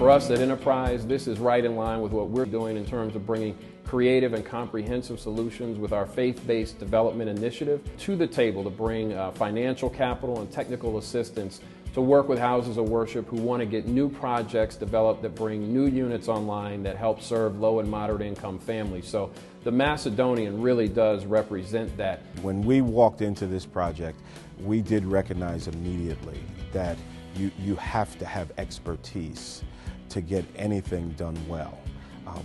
For us at Enterprise, this is right in line with what we're doing in terms of bringing creative and comprehensive solutions with our faith-based development initiative to the table to bring financial capital and technical assistance to work with houses of worship who want to get new projects developed that bring new units online that help serve low and moderate income families. So the Macedonian really does represent that. When we walked into this project, we did recognize immediately that you have to have expertise to get anything done well.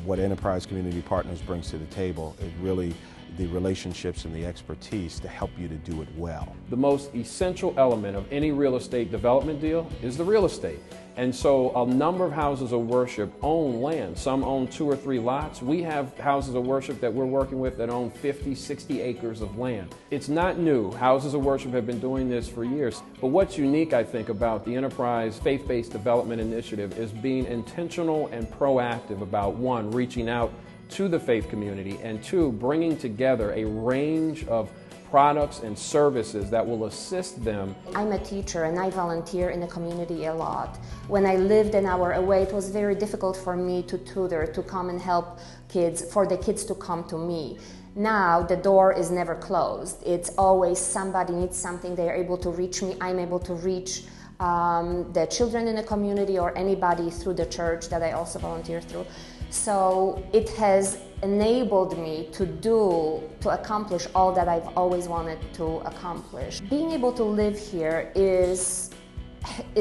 What Enterprise Community Partners brings to the table is really the relationships and the expertise to help you to do it well. The most essential element of any real estate development deal is the real estate. And so a number of houses of worship own land. Some own 2 or 3 lots. We have houses of worship that we're working with that own 50, 60 acres of land. It's not new. Houses of worship have been doing this for years. But what's unique, I think, about the Enterprise Faith-Based Development Initiative is being intentional and proactive about, 1, reaching out to the faith community, and 2, bringing together a range of products and services that will assist them. I'm a teacher and I volunteer in the community a lot. When I lived an hour away, it was very difficult for me to tutor, to come and help kids, for the kids to come to me. Now the door is never closed. It's always somebody needs something, they're able to reach me, I'm able to reach the children in the community or anybody through the church that I also volunteer through. So it has enabled me to accomplish all that I've always wanted to accomplish. Being able to live here is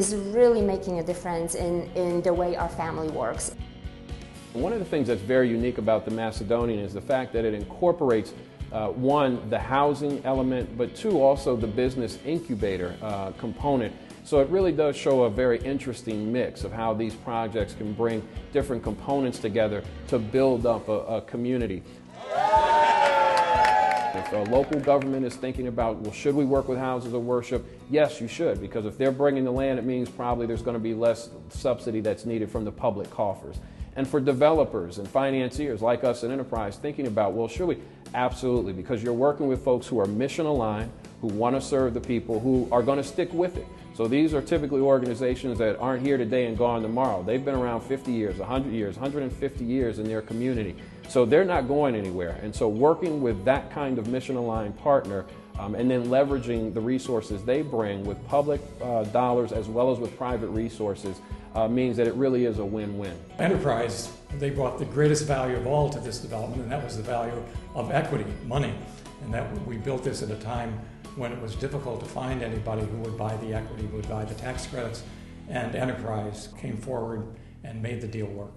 really making a difference in the way our family works. One of the things that's very unique about the Macedonian is the fact that it incorporates 1, the housing element, but 2, also the business incubator component. So it really does show a very interesting mix of how these projects can bring different components together to build up a community. If a local government is thinking about, well, should we work with houses of worship? Yes, you should, because if they're bringing the land, it means probably there's going to be less subsidy that's needed from the public coffers. And for developers and financiers like us at Enterprise thinking about, well, should we? Absolutely, because you're working with folks who are mission aligned, who want to serve the people, who are going to stick with it. So these are typically organizations that aren't here today and gone tomorrow. They've been around 50 years, 100 years, 150 years in their community. So they're not going anywhere. And so working with that kind of mission-aligned partner and then leveraging the resources they bring with public dollars as well as with private resources means that it really is a win-win. Enterprise, they brought the greatest value of all to this development, and that was the value of equity, money. And that we built this at a time when it was difficult to find anybody who would buy the equity, who would buy the tax credits, and Enterprise came forward and made the deal work.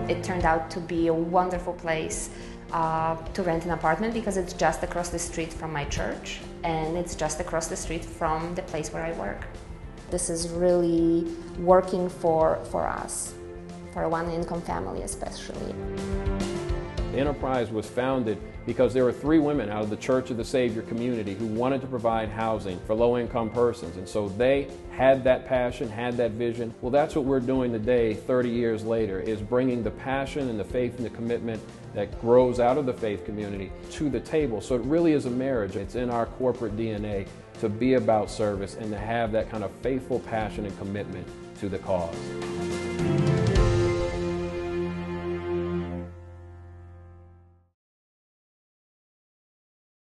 It turned out to be a wonderful place to rent an apartment because it's just across the street from my church and it's just across the street from the place where I work. This is really working for us, for a one-income family especially. The Enterprise was founded because there were 3 women out of the Church of the Savior community who wanted to provide housing for low-income persons. And so they had that passion, had that vision. Well, that's what we're doing today, 30 years later, is bringing the passion and the faith and the commitment that grows out of the faith community to the table. So it really is a marriage. It's in our corporate DNA to be about service and to have that kind of faithful passion and commitment to the cause.